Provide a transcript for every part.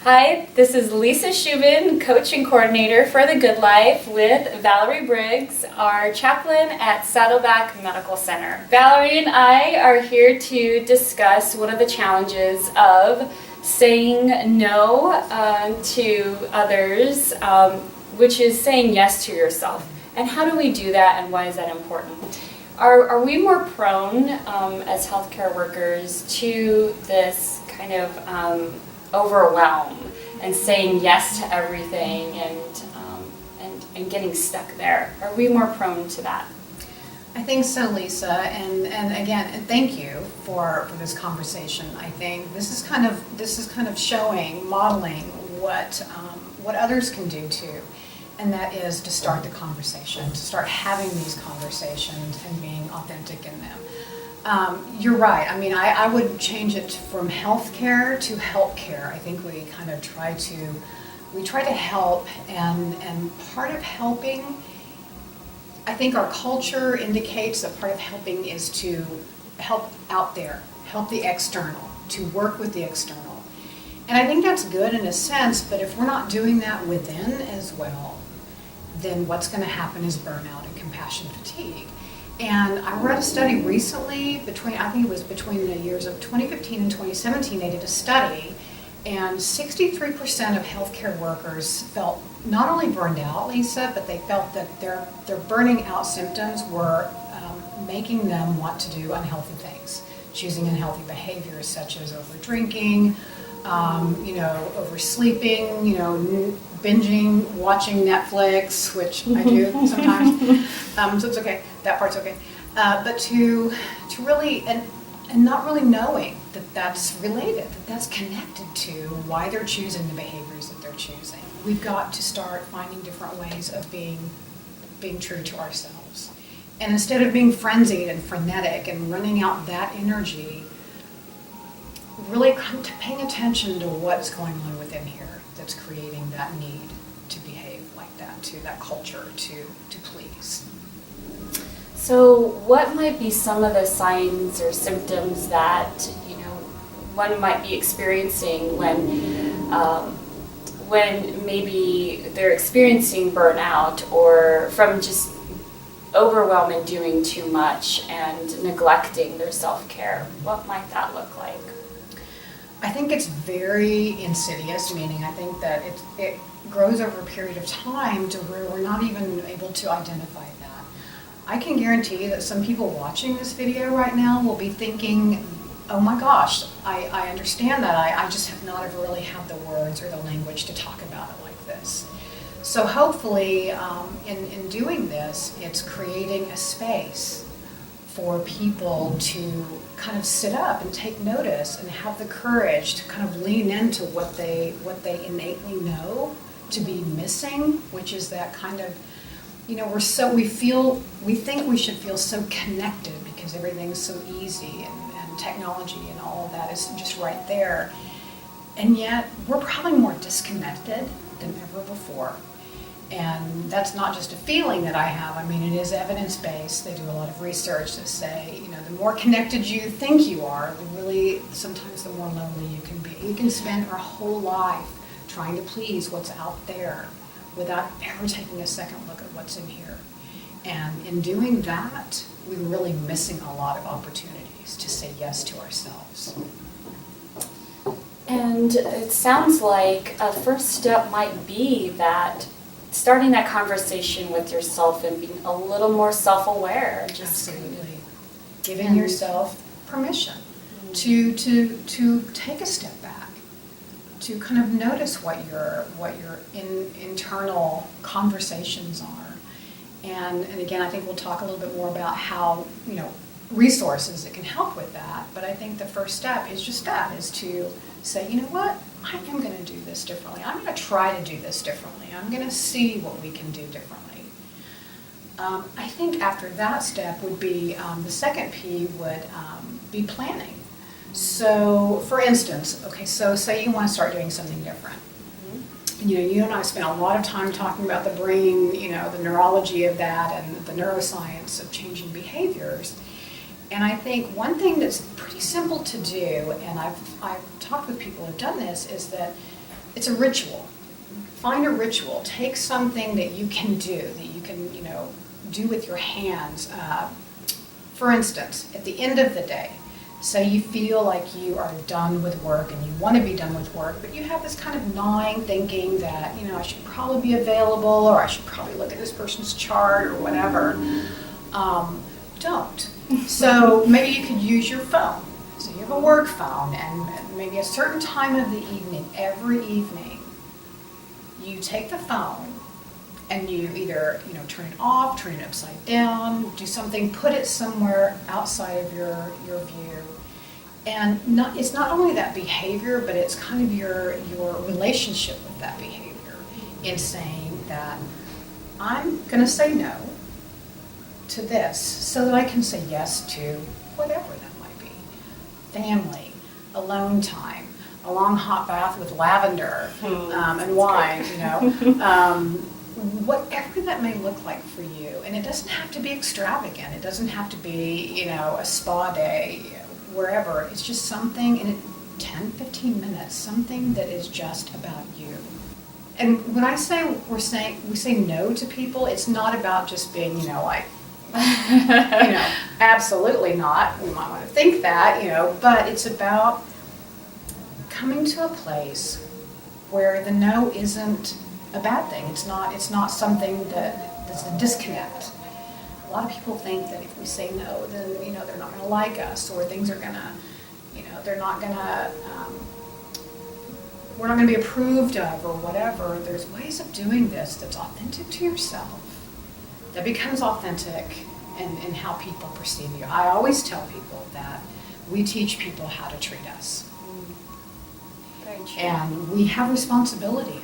Hi, this is Lisa Shubin, coach and coordinator for The Good Life with Valerie Briggs, our chaplain at Saddleback Medical Center. Valerie and I are here to discuss one of the challenges of saying no to others, which is saying yes to yourself. And how do we do that, and why is that important? Are we more prone as healthcare workers to this kind of overwhelm and saying yes to everything and getting stuck there? Are we more prone to that? I think so, Lisa, and again, thank you for this conversation. I think this is kind of showing, modeling what others can do too, and that is to start the conversation, to start having these conversations and being authentic in them. You're right. I mean, I would change it from healthcare to help care. I think we kind of try to help, and part of helping, I think our culture indicates that part of helping is to help out there, help the external, to work with the external. And I think that's good in a sense, but if we're not doing that within as well, then what's going to happen is burnout and compassion fatigue. And I read a study recently I think it was between the years of 2015 and 2017, they did a study, and 63% of healthcare workers felt not only burned out, Lisa, but they felt that their burning out symptoms were making them want to do unhealthy things, choosing unhealthy behaviors such as over drinking, oversleeping, binging, watching Netflix, which I do sometimes, so it's okay, that part's okay. But to really, and not really knowing that that's related, that that's connected to why they're choosing the behaviors that they're choosing. We've got to start finding different ways of being true to ourselves. And instead of being frenzied and frenetic and running out that energy, really paying attention to what's going on within here that's creating that need to behave like that, to that culture, to please. So what might be some of the signs or symptoms that one might be experiencing when maybe they're experiencing burnout or from just overwhelm and doing too much and neglecting their self-care? What might that look like? I think it's very insidious, meaning I think that it grows over a period of time to where we're not even able to identify that. I can guarantee that some people watching this video right now will be thinking, oh my gosh, I understand that. I just have not ever really had the words or the language to talk about it like this. So hopefully in doing this, it's creating a space for people to kind of sit up and take notice and have the courage to kind of lean into what they innately know to be missing, which is that kind of, we think we should feel so connected because everything's so easy and technology and all of that is just right there. And yet we're probably more disconnected than ever before. And that's not just a feeling that I have. I mean, it is evidence-based. They do a lot of research to say, the more connected you think you are, sometimes the more lonely you can be. You can spend our whole life trying to please what's out there without ever taking a second look at what's in here. And in doing that, we're really missing a lot of opportunities to say yes to ourselves. And it sounds like a first step might be that starting that conversation with yourself and being a little more self-aware. Absolutely. Giving yourself permission to take a step back, to kind of notice what your internal conversations are. And again, I think we'll talk a little bit more about how, resources that can help with that. But I think the first step is just that, is to say, you know what, I am going to do this differently. I'm going to try to do this differently. I'm going to see what we can do differently. I think after that step would be, the second P would be planning. So for instance, so say you want to start doing something different. You and I spent a lot of time talking about the brain, the neurology of that and the neuroscience of changing behaviors. And I think one thing that's pretty simple to do, and I've talked with people who have done this, is that it's a ritual. Find a ritual. Take something that you can do, that you can, do with your hands. For instance, at the end of the day, say you feel like you are done with work and you want to be done with work, but you have this kind of gnawing thinking that, I should probably be available, or I should probably look at this person's chart or whatever. Don't. So maybe you could use your phone. So you have a work phone, and maybe a certain time of the evening, every evening, you take the phone and you either, turn it off, turn it upside down, do something, put it somewhere outside of your view. And it's not only that behavior, but it's kind of your relationship with that behavior in saying that I'm going to say no to this so that I can say yes to whatever that might be. Family, alone time, a long hot bath with lavender and wine, whatever that may look like for you. And it doesn't have to be extravagant. It doesn't have to be, a spa day, wherever. It's just something in 10, 15 minutes, something that is just about you. And when I say we say no to people, it's not about just being, absolutely not. We might want to think that, but it's about coming to a place where the no isn't a bad thing. It's not something that's a disconnect. A lot of people think that if we say no, then they're not going to like us, or things are going to, they're not going to, we're not going to be approved of, or whatever. There's ways of doing this that's authentic to yourself, that becomes authentic in how people perceive you. I always tell people that we teach people how to treat us. Very true. And we have responsibility in that.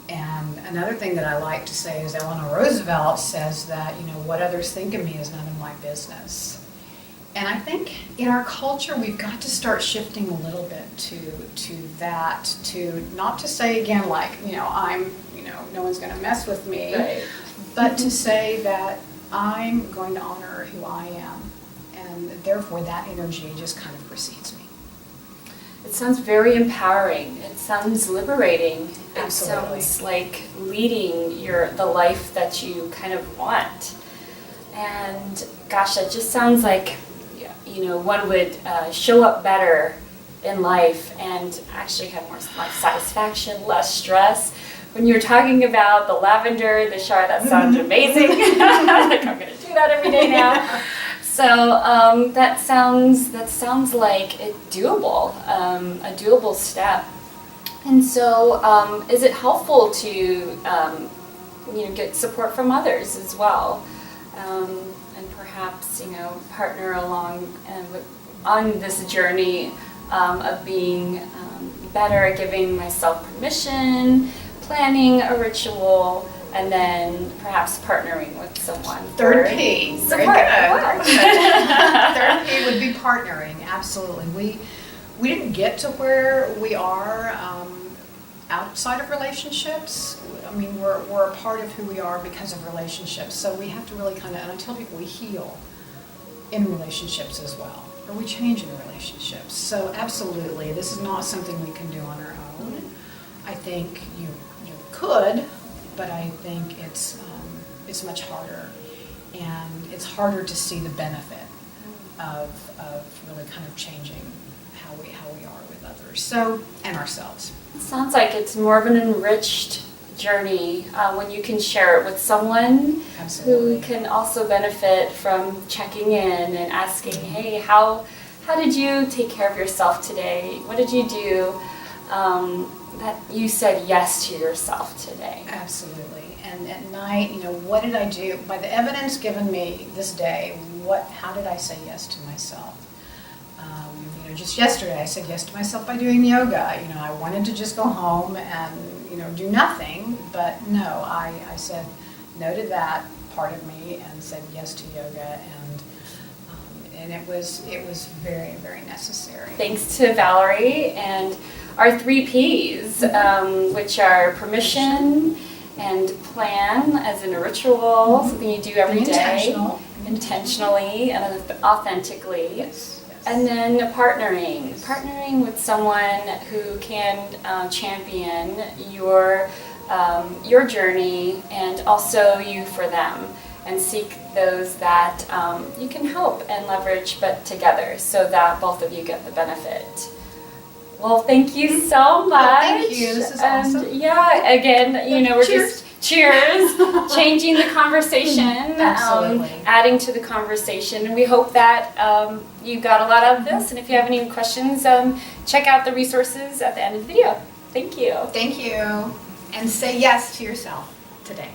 And another thing that I like to say is Eleanor Roosevelt says that, what others think of me is none of my business. And I think in our culture, we've got to start shifting a little bit to that, to not to say again, like, I'm, no one's going to mess with me, Right. but to say that I'm going to honor who I am. And therefore, that energy just kind of precedes me. It sounds very empowering. It sounds liberating. Absolutely. It sounds like leading the life that you kind of want. And gosh, that just sounds like, one would show up better in life and actually have more life satisfaction, less stress. When you're talking about the lavender, the shower, that sounds amazing. Like I'm going to do that every day now. So that sounds like a doable step. And so is it helpful to get support from others as well, and perhaps partner along on this journey of being better at giving myself permission, planning a ritual, and then perhaps partnering with someone. Third P. Very Support. good. Wow. Third P would be partnering. Absolutely. We didn't get to where we are outside of relationships. I mean, we're a part of who we are because of relationships. So we have to really and I tell people we heal in relationships as well, or we change in relationships. So absolutely, this is not something we can do on our own. I think you could, but I think it's much harder, and it's harder to see the benefit of really kind of changing how we are with others, so, and ourselves. It sounds like it's more of an enriched journey when you can share it with someone Absolutely. who can also benefit from checking in and asking, hey, how did you take care of yourself today? What did you do that you said yes to yourself today? Absolutely. And at night, what did I do? By the evidence given me this day, how did I say yes to myself? Just yesterday I said yes to myself by doing yoga. I wanted to just go home and, do nothing, but no, I said no to that part of me and said yes to yoga, and it was very, very necessary. Thanks to Valerie and our 3 Ps, which are permission and plan, as in a ritual, something you do every day. Intentional. Intentionally and authentically. Yes. And then partnering with someone who can champion your journey and also you for them, and seek those that you can help and leverage, but together, so that both of you get the benefit. Well, thank you so much. Thank you. This is and awesome. Yeah, again, we're Cheers. just cheers, changing the conversation, Absolutely. adding to the conversation. And we hope that you got a lot out of this. And if you have any questions, check out the resources at the end of the video. Thank you. Thank you. And say yes to yourself today.